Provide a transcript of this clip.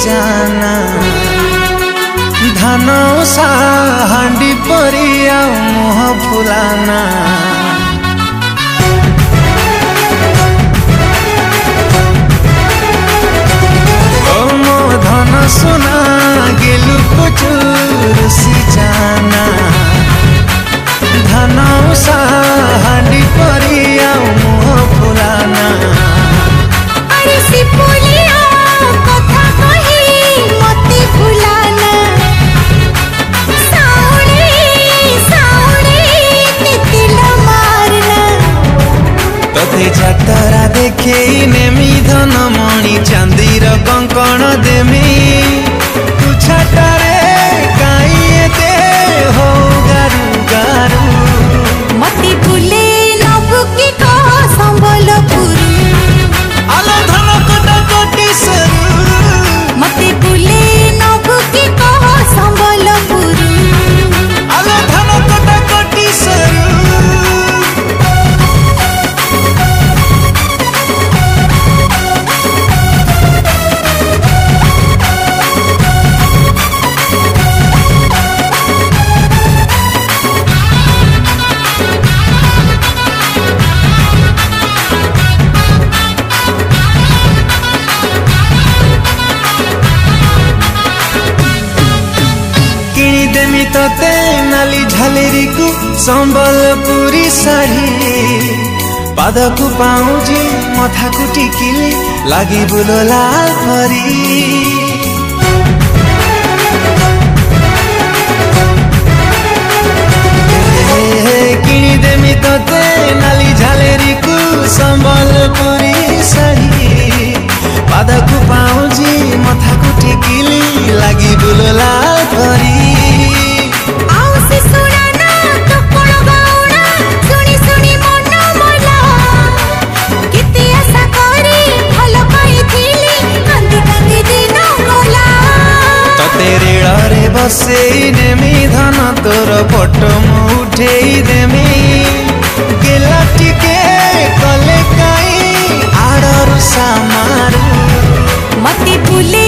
जाना धान सा हांडी परिया मुह फुलाना ओ मो धन सुना गेलु कुचुर सी जाना धान सा हांडी परिया मुह फुलाना अरे सिपुलिया कथा कही मते भुलाना साउणे साउणे तितिल मारना तते जातरा देखे नेमी धन मणि चांदीर कंकण देमी तू छाटारे काई एते हो गारू गारू मते भूले नबु की कह संबलपुर आलो धन कटा कोटी सरू मते भूले नबु की कह संबलपुर आलो धन कटा कोटी सरू देमी तते नाली झालेरी को संबलपुरी साड़ी पाद को पाऊजी मथा को टिकिली लागी बुलोला भरी किणी देमी तते नाली झालेरी को संबलपुरी साड़ी पाद को पाऊजी मथा को टिकिली लागी बुलोला भरी बसई नेमी धन तोर फोटो मु उठेई देमी गेला टिके कले काई आडर सामारू मते भूले